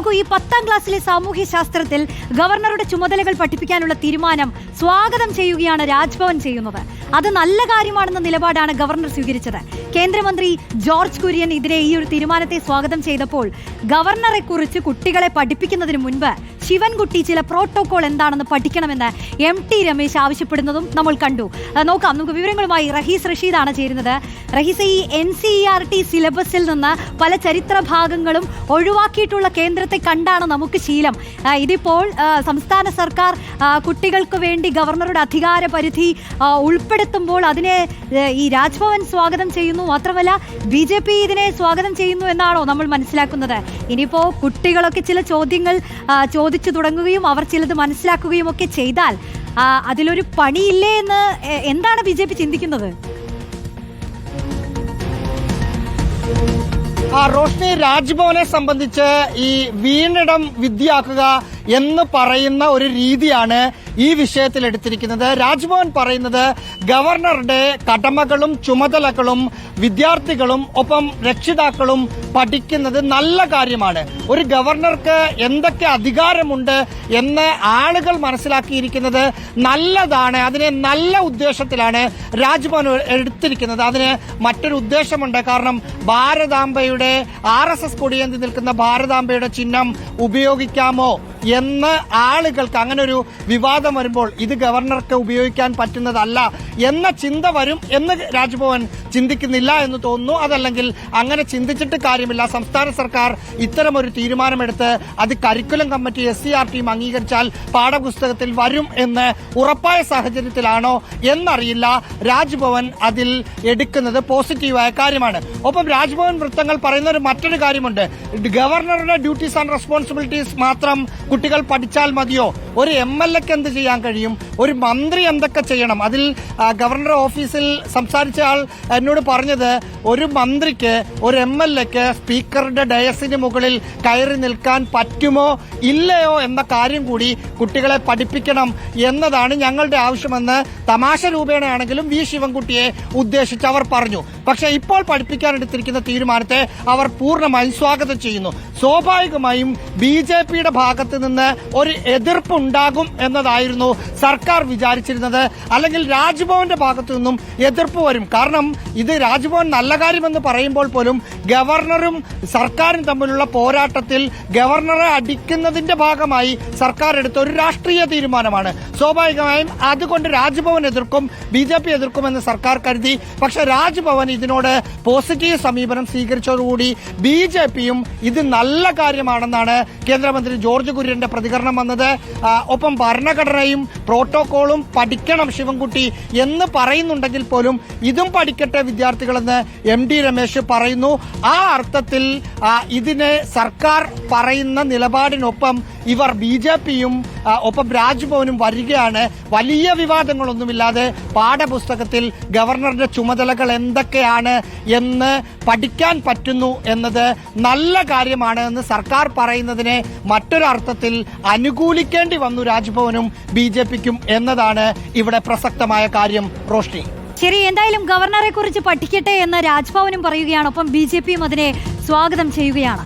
നോക്കൂ, ഈ 10ാം ക്ലാസ്സിലെ സാമൂഹ്യ ശാസ്ത്രത്തിൽ ഗവർണറുടെ ചുമതലകൾ പഠിപ്പിക്കാനുള്ള തീരുമാനം സ്വാഗതം ചെയ്യുകയാണ് രാജ്ഭവൻ ചെയ്യുന്നത്. അത് നല്ല കാര്യമാണെന്ന നിലപാടാണ് ഗവർണർ സ്വീകരിച്ചത്. കേന്ദ്രമന്ത്രി ജോർജ് കുര്യൻ ഇതിനെ ഈ ഒരു തീരുമാനത്തെ സ്വാഗതം ചെയ്തപ്പോൾ ഗവർണറെ കുറിച്ച് കുട്ടികളെ പഠിപ്പിക്കുന്നതിന് മുൻപ് ശിവൻകുട്ടി ചില പ്രോട്ടോകോൾ എന്താണെന്ന് പഠിക്കണമെന്ന് MT രമേശ് ആവശ്യപ്പെടുന്നതും നമ്മൾ കണ്ടു. നോക്കാം, നമുക്ക് വിവരങ്ങളുമായി റഹീസ് റഷീദാണ് ചേരുന്നത്. റഹീസ്, ഈ NCERT സിലബസിൽ നിന്ന് പല ചരിത്ര ഭാഗങ്ങളും ഒഴിവാക്കിയിട്ടുള്ള കേന്ദ്രത്തെ കണ്ടാണ് നമുക്ക് ശീലം. ഇതിപ്പോൾ സംസ്ഥാന സർക്കാർ കുട്ടികൾക്ക് വേണ്ടി ഗവർണറുടെ അധികാര പരിധി ഉൾപ്പെടുത്തുമ്പോൾ അതിനെ ഈ രാജ്ഭവൻ സ്വാഗതം ചെയ്യുന്നു. മാത്രമല്ല BJP ഇതിനെ സ്വാഗതം ചെയ്യുന്നു എന്നാണോ നമ്മൾ മനസ്സിലാക്കുന്നത്? ഇനിയിപ്പോ കുട്ടികളൊക്കെ ചില ചോദ്യങ്ങൾ ചോദിച്ചു തുടങ്ങുകയും അവർ ചിലത് മനസ്സിലാക്കുകയും ഒക്കെ ചെയ്താൽ അതിലൊരു പണിയില്ലേ എന്ന് എന്താണ് BJP ചിന്തിക്കുന്നത്? റോഷ്നി, രാജ്ഭവനെ സംബന്ധിച്ച് ഈ വീണിടം വിദ്യയാക്കുക എന്ന് പറയുന്ന ഒരു രീതിയാണ് ഈ വിഷയത്തിൽ എടുത്തിരിക്കുന്നത്. രാജ്ഭവൻ പറയുന്നത് ഗവർണറുടെ കടമകളും ചുമതലകളും വിദ്യാർത്ഥികളും ഒപ്പം രക്ഷിതാക്കളും പഠിക്കുന്നത് നല്ല കാര്യമാണ്. ഒരു ഗവർണർക്ക് എന്തൊക്കെ അധികാരമുണ്ട് എന്ന് ആളുകൾ മനസ്സിലാക്കിയിരിക്കുന്നത് നല്ലതാണ്. അതിനെ നല്ല ഉദ്ദേശത്തിലാണ് രാജ്ഭവൻ എടുത്തിരിക്കുന്നത്. അതിന് മറ്റൊരു ഉദ്ദേശമുണ്ട്. കാരണം ഭാരതാംബയുടെ RSS കൊടിയേന്തി നിൽക്കുന്ന ഭാരതാംബയുടെ ചിഹ്നം ഉപയോഗിക്കാമോ എന്ന് ആളുകൾക്ക് അങ്ങനെ ഒരു വിവാദം വരുമ്പോൾ ഇത് ഗവർണർക്ക് ഉപയോഗിക്കാൻ പറ്റുന്നതല്ല എന്ന ചിന്ത വരും എന്ന് രാജ്ഭവൻ ചിന്തിക്കുന്നില്ല എന്ന് തോന്നുന്നു. അതല്ലെങ്കിൽ അങ്ങനെ ചിന്തിച്ചിട്ട് കാര്യമില്ല. സംസ്ഥാന സർക്കാർ ഇത്തരമൊരു തീരുമാനമെടുത്ത് അത് കരിക്കുലം കമ്മിറ്റി SCRT അംഗീകരിച്ചാൽ പാഠപുസ്തകത്തിൽ വരും എന്ന് ഉറപ്പായ സാഹചര്യത്തിലാണോ എന്നറിയില്ല. രാജ്ഭവൻ അതിൽ എടുക്കുന്നത് പോസിറ്റീവായ കാര്യമാണ്. ഒപ്പം രാജ്ഭവൻ വൃത്തങ്ങൾ പറയുന്ന ഒരു മറ്റൊരു കാര്യമുണ്ട്. ഗവർണറുടെ ഡ്യൂട്ടീസ് ആൻഡ് റെസ്പോൺസിബിലിറ്റീസ് മാത്രം കുട്ടികൾ പഠിച്ചാൽ മതിയോ? ഒരു MLAക്ക് എന്ത് ചെയ്യാൻ കഴിയും? ഒരു മന്ത്രി എന്തൊക്കെ ചെയ്യണം? അതിൽ ഗവർണർ ഓഫീസിൽ സംസാരിച്ച ആൾ എന്നോട് പറഞ്ഞത് ഒരു മന്ത്രിക്ക് ഒരു MLAക്ക് സ്പീക്കറുടെ ഡയസിന് മുകളിൽ കയറി നിൽക്കാൻ പറ്റുമോ ഇല്ലയോ എന്ന കാര്യം കൂടി കുട്ടികളെ പഠിപ്പിക്കണം എന്നതാണ് ഞങ്ങളുടെ ആവശ്യമെന്ന് തമാശ രൂപേണയാണെങ്കിലും V ശിവൻകുട്ടിയെ ഉദ്ദേശിച്ച് അവർ പറഞ്ഞു. പക്ഷേ ഇപ്പോൾ പഠിപ്പിക്കാനെടുത്തിരിക്കുന്ന തീരുമാനത്തെ അവർ പൂർണ്ണമായും സ്വാഗതം ചെയ്യുന്നു. സ്വാഭാവികമായും BJPയുടെ ഭാഗത്ത് നിന്ന് ഒരു എതിർപ്പ് ഉണ്ടാകും എന്നതായിരുന്നു സർക്കാർ വിചാരിച്ചിരുന്നത്. അല്ലെങ്കിൽ രാജ്ഭവന്റെ ഭാഗത്തു നിന്നും എതിർപ്പ് വരും. കാരണം ഇത് രാജ്ഭവൻ നല്ല കാര്യമെന്ന് പറയുമ്പോൾ പോലും ഗവർണറും സർക്കാരും തമ്മിലുള്ള പോരാട്ടത്തിൽ ഗവർണറെ അടിക്കുന്നതിന്റെ ഭാഗമായി സർക്കാർ എടുത്ത ഒരു രാഷ്ട്രീയ തീരുമാനമാണ്. സ്വാഭാവികമായും അതുകൊണ്ട് രാജ്ഭവൻ എതിർക്കും, BJP എതിർക്കുമെന്ന് സർക്കാർ കരുതി. പക്ഷെ രാജ്ഭവൻ ഇതിനോട് പോസിറ്റീവ് സമീപനം സ്വീകരിച്ചതോടുകൂടി BJPയും ഇത് നല്ല കാര്യമാണെന്നാണ് കേന്ദ്രമന്ത്രി ജോർജ് കുര്യന്റെ പ്രതികരണം വന്നത്. ഒപ്പം ഭരണഘടനയും പ്രോട്ടോകോളും പഠിക്കണം ശിവൻകുട്ടി എന്ന് പറയുന്നുണ്ടെങ്കിൽ പോലും ഇതും പഠിക്കട്ടെ വിദ്യാർത്ഥികളെന്ന് MT രമേശ് പറയുന്നു. ആ അർത്ഥത്തിൽ ഇതിനെ സർക്കാർ പറയുന്ന നിലപാടിനൊപ്പം ഇവർ BJPയും ഒപ്പം രാജ്ഭവനും വരികയാണ്. വലിയ വിവാദങ്ങളൊന്നുമില്ലാതെ പാഠപുസ്തകത്തിൽ ഗവർണറുടെ ചുമതലകൾ എന്തൊക്കെയാണ് എന്ന് പഠിക്കാൻ പറ്റുന്നു എന്നത് നല്ല കാര്യമാണ് എന്ന് സർക്കാർ പറയുന്നതിനെ മറ്റൊരർത്ഥത്തിൽ അനുകൂലിക്കേണ്ടി വന്നു രാജ്ഭവനും BJPക്കും എന്നതാണ് ഇവിടെ പ്രസക്തമായ കാര്യം. റോഷ്നി, ശരി, എന്തായാലും ഗവർണറെ കുറിച്ച് പഠിക്കട്ടെ എന്ന് രാജ്ഭവനും പറയുകയാണ്. ഒപ്പം BJPയും അതിനെ സ്വാഗതം ചെയ്യുകയാണ്.